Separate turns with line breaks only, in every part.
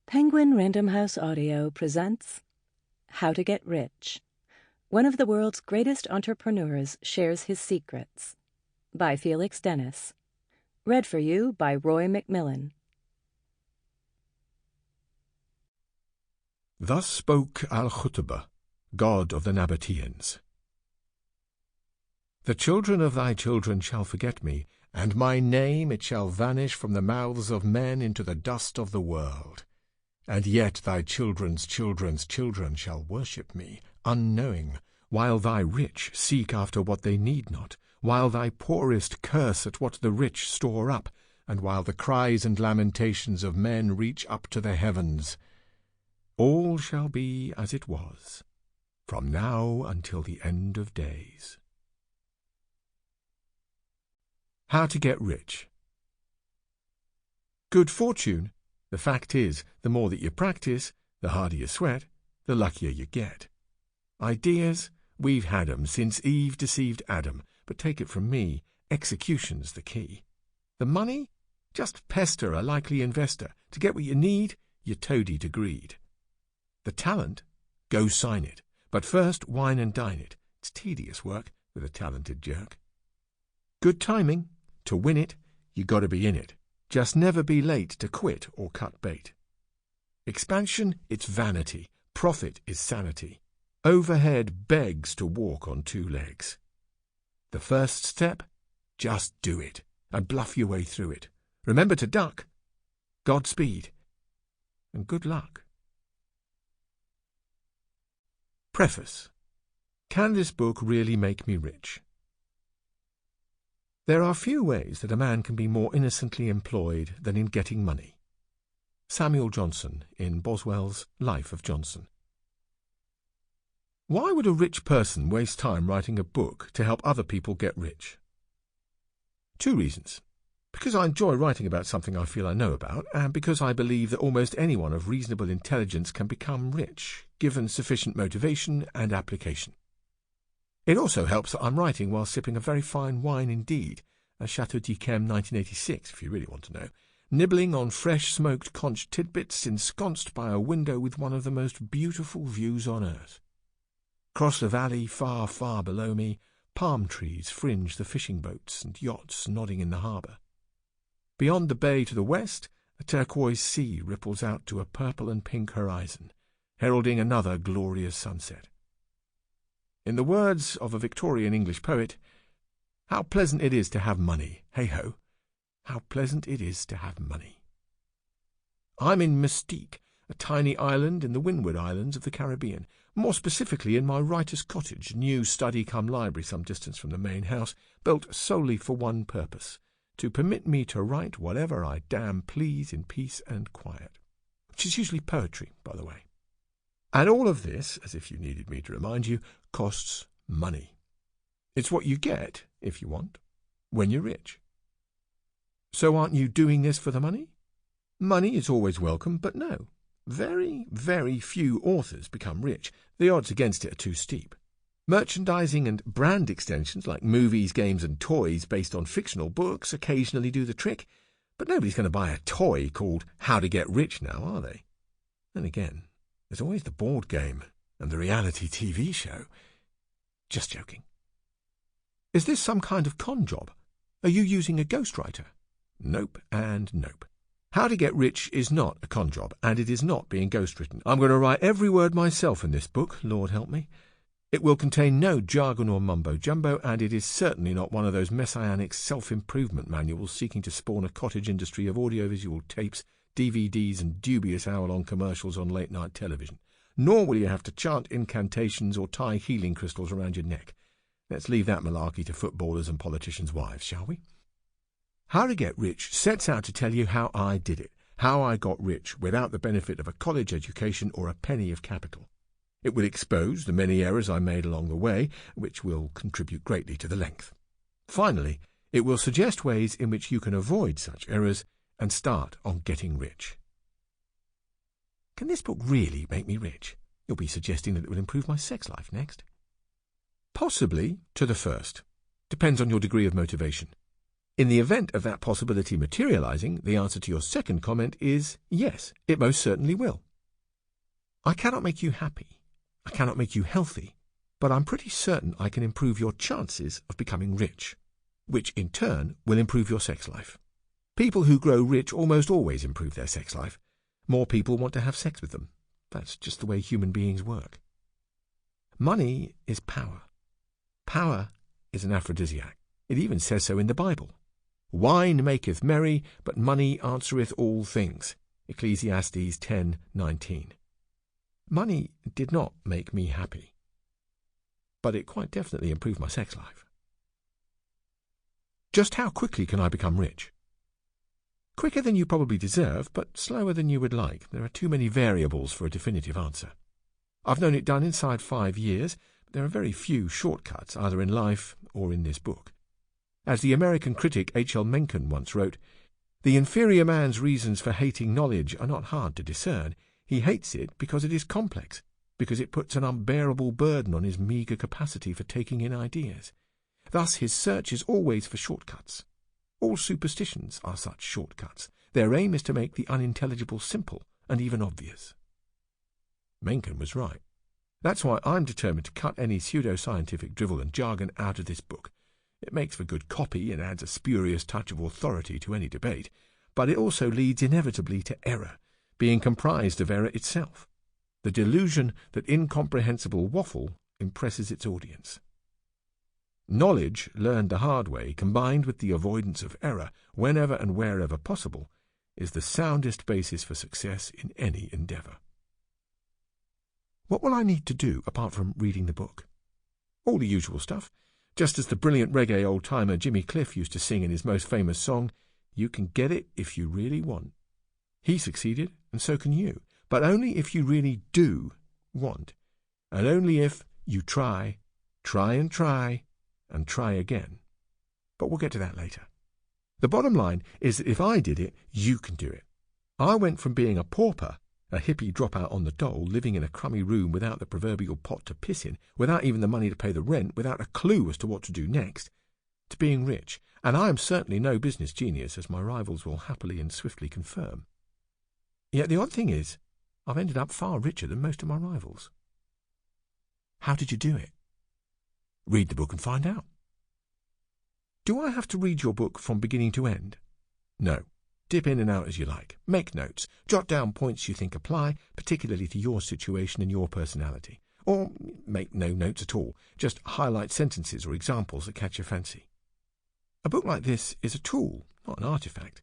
Penguin Random House Audio presents How to Get Rich. One of the world's greatest entrepreneurs shares his secrets. By Felix Dennis. Read for you by Roy Mcmillan.
Thus spoke Al-Khutbah, god of the Nabateans. The children of thy children shall forget me, and my name it shall vanish from the mouths of men into the dust of the world. And yet thy children's children's children shall worship me, unknowing, while thy rich seek after what they need not, while thy poorest curse at what the rich store up, and while the cries and lamentations of men reach up to the heavens. All shall be as it was, from now until the end of days. How to get rich. Good fortune. The fact is, the more that you practice, the harder you sweat, the luckier you get. Ideas, we've had 'em since Eve deceived Adam, but take it from me, execution's the key. The money? Just pester a likely investor. To get what you need, you toady to greed. The talent? Go sign it. But first, wine and dine it. It's tedious work with a talented jerk. Good timing? To win it, you gotta be in it. Just never be late to quit or cut bait. Expansion, it's vanity. Profit is sanity. Overhead begs to walk on two legs. The first step? Just do it, and bluff your way through it. Remember to duck. Godspeed, and good luck. Preface. Can this book really make me rich? There are few ways that a man can be more innocently employed than in getting money. Samuel Johnson, in Boswell's Life of Johnson. Why would a rich person waste time writing a book to help other people get rich? 2 reasons. Because I enjoy writing about something I feel I know about, and because I believe that almost anyone of reasonable intelligence can become rich, given sufficient motivation and application. It also helps that I'm writing while sipping a very fine wine indeed, a Chateau d'Yquem 1986, if you really want to know, nibbling on fresh smoked conch tidbits ensconced by a window with one of the most beautiful views on earth. Across the valley, far, far below me, palm trees fringe the fishing boats and yachts nodding in the harbour. Beyond the bay to the west, a turquoise sea ripples out to a purple and pink horizon, heralding another glorious sunset. In the words of a Victorian English poet, how pleasant it is to have money, hey-ho, how pleasant it is to have money. I'm in Mystique, a tiny island in the Windward Islands of the Caribbean, more specifically in my writer's cottage, new study-cum-library some distance from the main house, built solely for one purpose, to permit me to write whatever I damn please in peace and quiet, which is usually poetry, by the way. And all of this, as if you needed me to remind you, costs money. It's what you get, if you want, when you're rich. So aren't you doing this for the money? Money is always welcome, but no. Very, very few authors become rich. The odds against it are too steep. Merchandising and brand extensions like movies, games and toys based on fictional books occasionally do the trick, but nobody's going to buy a toy called How to Get Rich now, are they? Then again, there's always the board game and the reality TV show. Just joking. Is this some kind of con job? Are you using a ghostwriter? Nope and nope. How to Get Rich is not a con job, and it is not being ghostwritten. I'm going to write every word myself in this book, Lord help me. It will contain no jargon or mumbo-jumbo, and it is certainly not one of those messianic self-improvement manuals seeking to spawn a cottage industry of audiovisual tapes, DVDs and dubious hour-long commercials on late-night television. Nor will you have to chant incantations or tie healing crystals around your neck. Let's leave that malarkey to footballers and politicians' wives, shall we? How to Get Rich sets out to tell you how I did it, how I got rich without the benefit of a college education or a penny of capital. It will expose the many errors I made along the way, which will contribute greatly to the length. Finally, it will suggest ways in which you can avoid such errors and start on getting rich. Can this book really make me rich? You'll be suggesting that it will improve my sex life next. Possibly to the first. Depends on your degree of motivation. In the event of that possibility materializing, the answer to your second comment is yes, it most certainly will. I cannot make you happy. I cannot make you healthy, but I'm pretty certain I can improve your chances of becoming rich, which in turn will improve your sex life. People who grow rich almost always improve their sex life. More people want to have sex with them. That's just the way human beings work. Money is power. Power is an aphrodisiac. It even says so in the Bible. Wine maketh merry, but money answereth all things. Ecclesiastes 10:19. Money did not make me happy, but it quite definitely improved my sex life. Just how quickly can I become rich? Quicker than you probably deserve, but slower than you would like. There are too many variables for a definitive answer. I've known it done inside 5 years, but there are very few shortcuts, either in life or in this book. As the American critic H.L. Mencken once wrote, "The inferior man's reasons for hating knowledge are not hard to discern. He hates it because it is complex, because it puts an unbearable burden on his meagre capacity for taking in ideas. Thus his search is always for shortcuts. All superstitions are such shortcuts. Their aim is to make the unintelligible simple and even obvious." Mencken was right. That's why I'm determined to cut any pseudo-scientific drivel and jargon out of this book. It makes for good copy and adds a spurious touch of authority to any debate, but it also leads inevitably to error, being comprised of error itself. The delusion that incomprehensible waffle impresses its audience. Knowledge learned the hard way, combined with the avoidance of error whenever and wherever possible, is the soundest basis for success in any endeavour. What will I need to do apart from reading the book? All the usual stuff. Just as the brilliant reggae old-timer Jimmy Cliff used to sing in his most famous song, "You can get it if you really want." He succeeded, and so can you, but only if you really do want, and only if you try and try again. But we'll get to that later. The bottom line is that if I did it, you can do it. I went from being a pauper, a hippie dropout on the dole, living in a crummy room without the proverbial pot to piss in, without even the money to pay the rent, without a clue as to what to do next, to being rich. And I am certainly no business genius, as my rivals will happily and swiftly confirm. Yet the odd thing is, I've ended up far richer than most of my rivals. How did you do it? Read the book and find out. Do I have to read your book from beginning to end? No. Dip in and out as you like. Make notes. Jot down points you think apply, particularly to your situation and your personality. Or make no notes at all. Just highlight sentences or examples that catch your fancy. A book like this is a tool, not an artifact.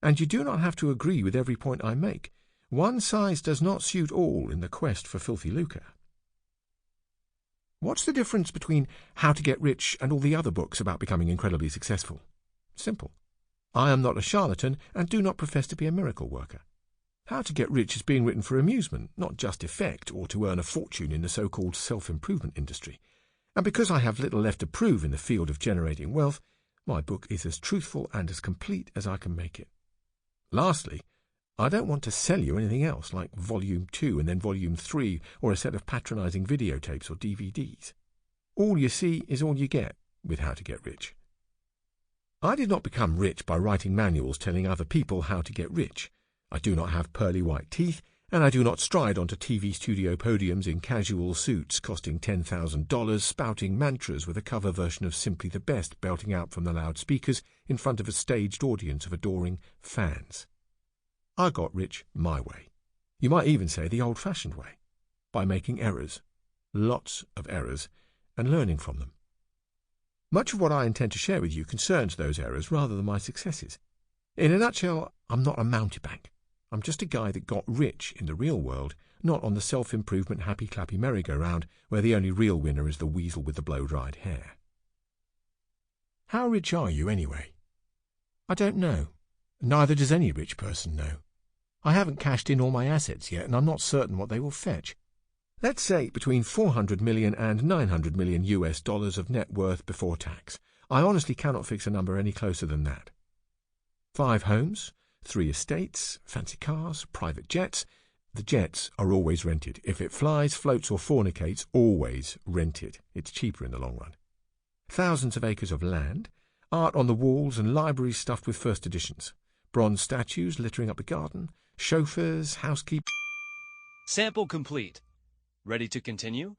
And you do not have to agree with every point I make. One size does not suit all in the quest for filthy lucre. What's the difference between How to Get Rich and all the other books about becoming incredibly successful? Simple. I am not a charlatan and do not profess to be a miracle worker. How to Get Rich is being written for amusement, not just effect or to earn a fortune in the so-called self-improvement industry. And because I have little left to prove in the field of generating wealth, my book is as truthful and as complete as I can make it. Lastly, I don't want to sell you anything else like Volume 2 and then Volume 3 or a set of patronizing videotapes or DVDs. All you see is all you get with How to Get Rich. I did not become rich by writing manuals telling other people how to get rich. I do not have pearly white teeth, and I do not stride onto TV studio podiums in casual suits costing $10,000, spouting mantras with a cover version of Simply the Best belting out from the loudspeakers in front of a staged audience of adoring fans. I got rich my way. You might even say the old-fashioned way, by making errors, lots of errors, and learning from them. Much of what I intend to share with you concerns those errors rather than my successes. In a nutshell, I'm not a mountebank. I'm just a guy that got rich in the real world, not on the self-improvement happy-clappy merry-go-round where the only real winner is the weasel with the blow-dried hair. How rich are you, anyway? I don't know. Neither does any rich person know. I haven't cashed in all my assets yet, and I'm not certain what they will fetch. Let's say between 400 million and 900 million US dollars of net worth before tax. I honestly cannot fix a number any closer than that. 5 homes, 3 estates, fancy cars, private jets. The jets are always rented. If it flies, floats or fornicates, always rent it. It's cheaper in the long run. Thousands of acres of land. Art on the walls and libraries stuffed with first editions. Bronze statues littering up the garden. Chauffeurs, housekeepers.
Sample complete. Ready to continue?